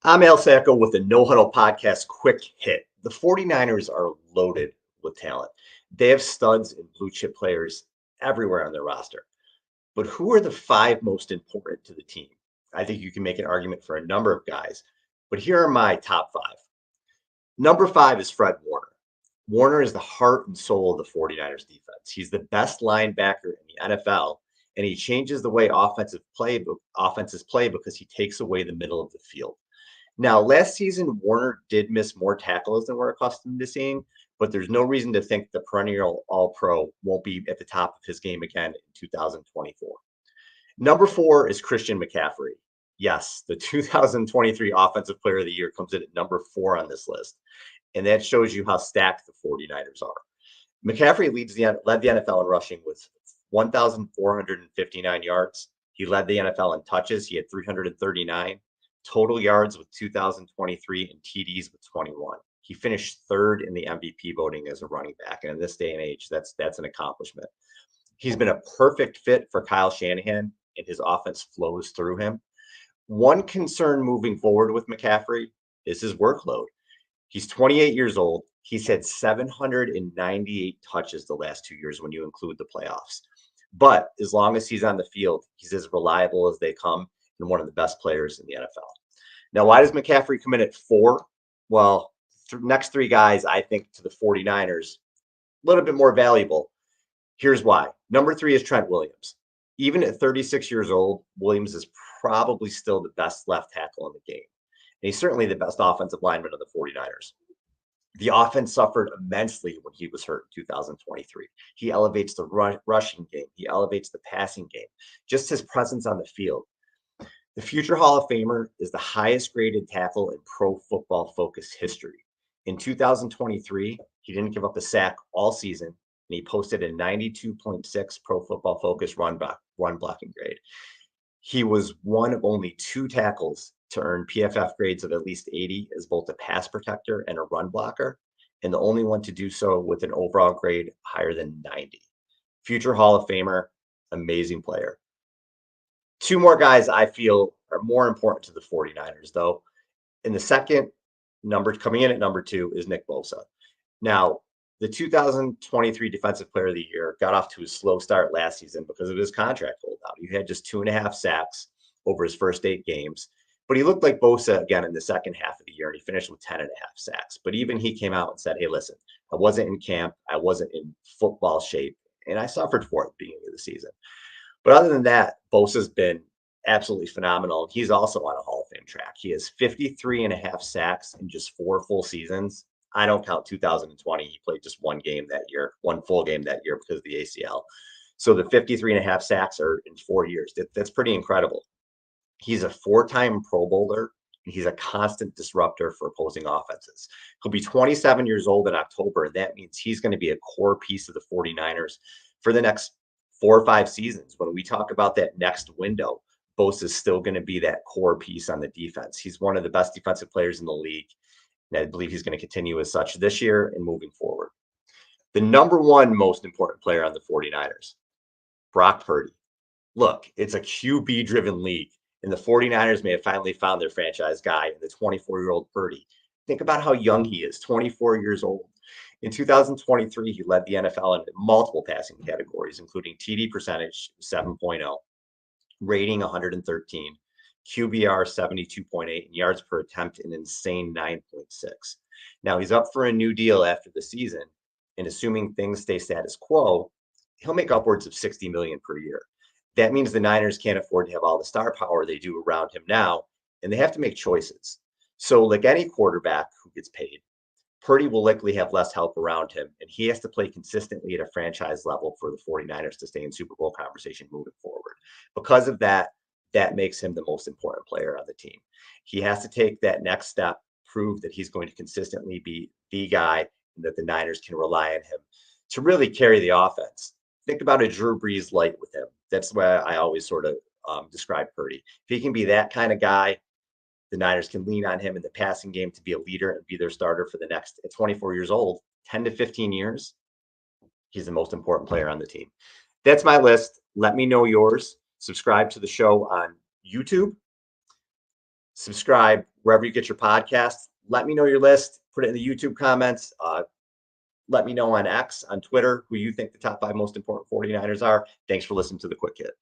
I'm Al Sacco with the No Huddle Podcast Quick Hit. The 49ers are loaded with talent. They have studs and blue chip players everywhere on their roster. But who are the five most important to the team? I think you can make an argument for a number of guys, but here are my top five. Number five is Fred Warner. Warner is the heart and soul of the 49ers defense. He's the best linebacker in the NFL, and he changes the way offenses play because he takes away the middle of the field. Now, last season, Warner did miss more tackles than we're accustomed to seeing, but there's no reason to think the perennial All Pro won't be at the top of his game again in 2024. Number four is Christian McCaffrey. Yes, the 2023 Offensive Player of the Year comes in at number four on this list, and that shows you how stacked the 49ers are. McCaffrey led the NFL in rushing with 1,459 yards. He led the NFL in touches. He had 339 total yards with 2023 and TDs with 21. He finished third in the MVP voting as a running back. And in this day and age, that's an accomplishment. He's been a perfect fit for Kyle Shanahan, and his offense flows through him. One concern moving forward with McCaffrey is his workload. He's 28 years old. He's had 798 touches the last 2 years when you include the playoffs. But as long as he's on the field, he's as reliable as they come and one of the best players in the NFL. Now, why does McCaffrey come in at four? Well, next three guys, I think, to the 49ers, a little bit more valuable. Here's why. Number three is Trent Williams. Even at 36 years old, Williams is probably still the best left tackle in the game. And he's certainly the best offensive lineman of the 49ers. The offense suffered immensely when he was hurt in 2023. He elevates the rushing game. He elevates the passing game. Just his presence on the field. The future Hall of Famer is the highest graded tackle in Pro Football Focus history. In 2023, he didn't give up a sack all season, and he posted a 92.6 Pro Football Focus run blocking grade. He was one of only two tackles to earn PFF grades of at least 80 as both a pass protector and a run blocker, and the only one to do so with an overall grade higher than 90. Future Hall of Famer, amazing player. Two more guys I feel are more important to the 49ers, though. In the second number, coming in at number two, is Nick Bosa. Now, the 2023 Defensive Player of the Year got off to a slow start last season because of his contract holdout. He had just 2.5 sacks over his first 8 games, but he looked like Bosa again in the second half of the year, and he finished with 10.5 sacks. But even he came out and said, hey, listen, I wasn't in camp. I wasn't in football shape, and I suffered for it at the beginning of the season. But other than that, Bosa's been absolutely phenomenal. He's also on a Hall of Fame track. He has 53.5 sacks in just 4 full seasons. I don't count 2020. He played just one full game that year because of the ACL. So the 53.5 sacks are in 4 years. That's pretty incredible. He's a 4-time Pro Bowler, and he's a constant disruptor for opposing offenses. He'll be 27 years old in October, and that means he's going to be a core piece of the 49ers for the next 4 or 5 seasons. When we talk about that next window, Bosa is still going to be that core piece on the defense. He's one of the best defensive players in the league, and I believe he's going to continue as such this year and moving forward. The number one most important player on the 49ers, Brock Purdy. Look, it's a QB-driven league, and the 49ers may have finally found their franchise guy in the 24-year-old Purdy. Think about how young he is, 24 years old. In 2023, he led the NFL in multiple passing categories, including TD percentage 7.0, rating 113, QBR 72.8, and yards per attempt an insane 9.6. Now, he's up for a new deal after the season, and assuming things stay status quo, he'll make upwards of $60 million per year. That means the Niners can't afford to have all the star power they do around him now, and they have to make choices. So like any quarterback who gets paid, Purdy will likely have less help around him, and he has to play consistently at a franchise level for the 49ers to stay in Super Bowl conversation moving forward. Because of that, that makes him the most important player on the team. He has to take that next step, prove that he's going to consistently be the guy, and that the Niners can rely on him to really carry the offense. Think about a Drew Brees light with him. That's why I always sort of describe Purdy. If he can be that kind of guy, the Niners can lean on him in the passing game to be a leader and be their starter for the next, at 24 years old, 10 to 15 years. He's the most important player on the team. That's my list. Let me know yours. Subscribe to the show on YouTube. Subscribe wherever you get your podcasts. Let me know your list. Put it in the YouTube comments. Let me know on X, on Twitter, who you think the top 5 most important 49ers are. Thanks for listening to the Quick Hit.